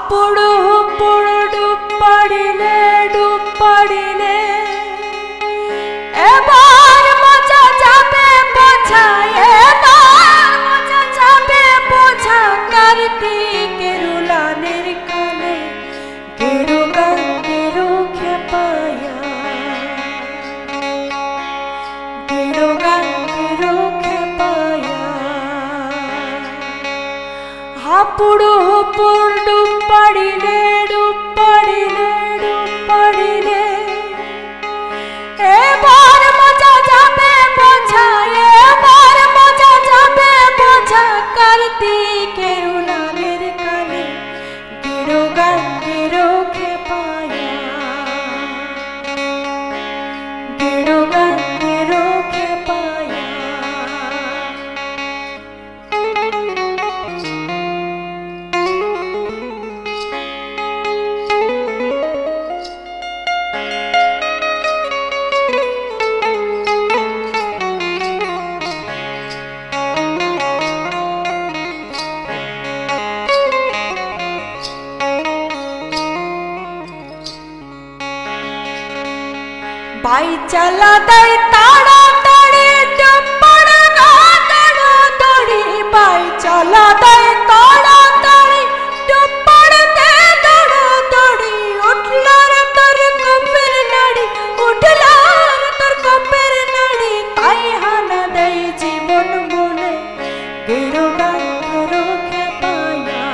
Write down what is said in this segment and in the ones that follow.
হাপুড়ু হুপুড়ু ডুব পড়িলে এবার মজা যাবে বোঝা, এবার মজা যাবে বোঝা। কার্তিকের উলানের কানে গেরো গান গেরো খেপায়া, গেরো গান গেরো খেপায়া। হাপুড়ু হুপুড় ডুব পড়িলে এবার মজা যাবে বোঝা, এবার মজা যাবে বোঝা। কার্তিকের উলানের কানে গেরো গান গেরো খেপায়া, গেরো গান গেরো খেপায়া। বাই চালা দাই তাড়াতাড়ি ডুববার গা দড়ি, বাই চালা দাই তাড়াতাড়ি ডুববার দে দড়ি। উঠলার তোর কপের নাড়ি, উঠলার তোর কপের নাড়ি। তাই হানা দেয় জীবন বলে গেরো গান গেরো খেপায়া,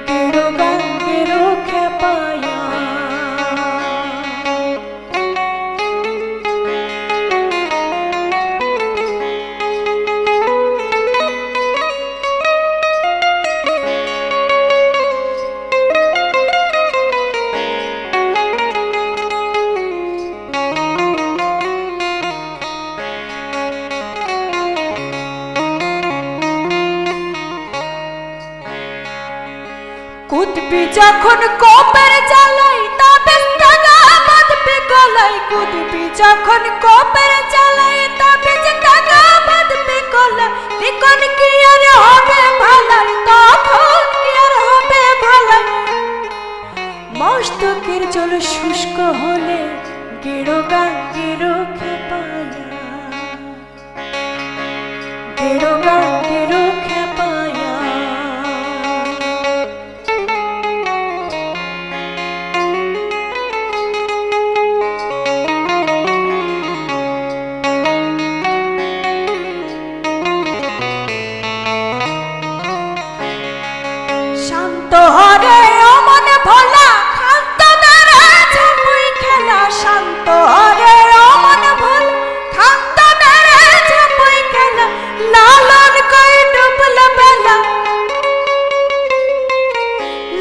গেরো গান গেরো খেপায়া। কুদবি যখন কোপের জ্বালাই তাবিজ দাগা বাঁধবে গলায়, কুদবি যখন কোপের জ্বালাই তাবিজ দাগা বাঁধবে গলায়। তখন কি আর হবে ভালাই, তখন কি আর হবে ভালাই। মস্তকের জল শুষ্ক হলে গেরো গান গেরো খেপায়া, গেরো গান গেরো খেপায়া। শান্ত হরে ও মনে ভোলা, শান্ত দাঁড়া ঝাপুই খেলা। শান্ত হরে ও মনে ভোলা, শান্ত দাঁড়া ঝাপুই খেলা। লালন কই ডুবল বেলা,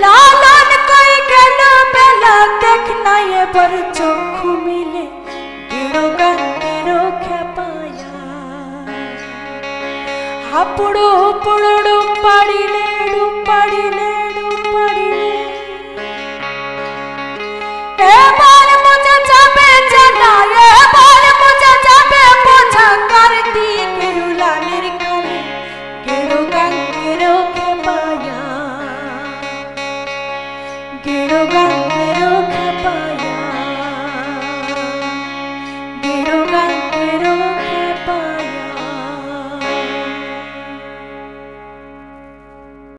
লালন কই গেল বেলা। দেখ না এবার চক্ষু মিলে গেরো গান গেরো খেপায়া। হাপুড়ু হুপুড়ু ডুব পড়িলে এবার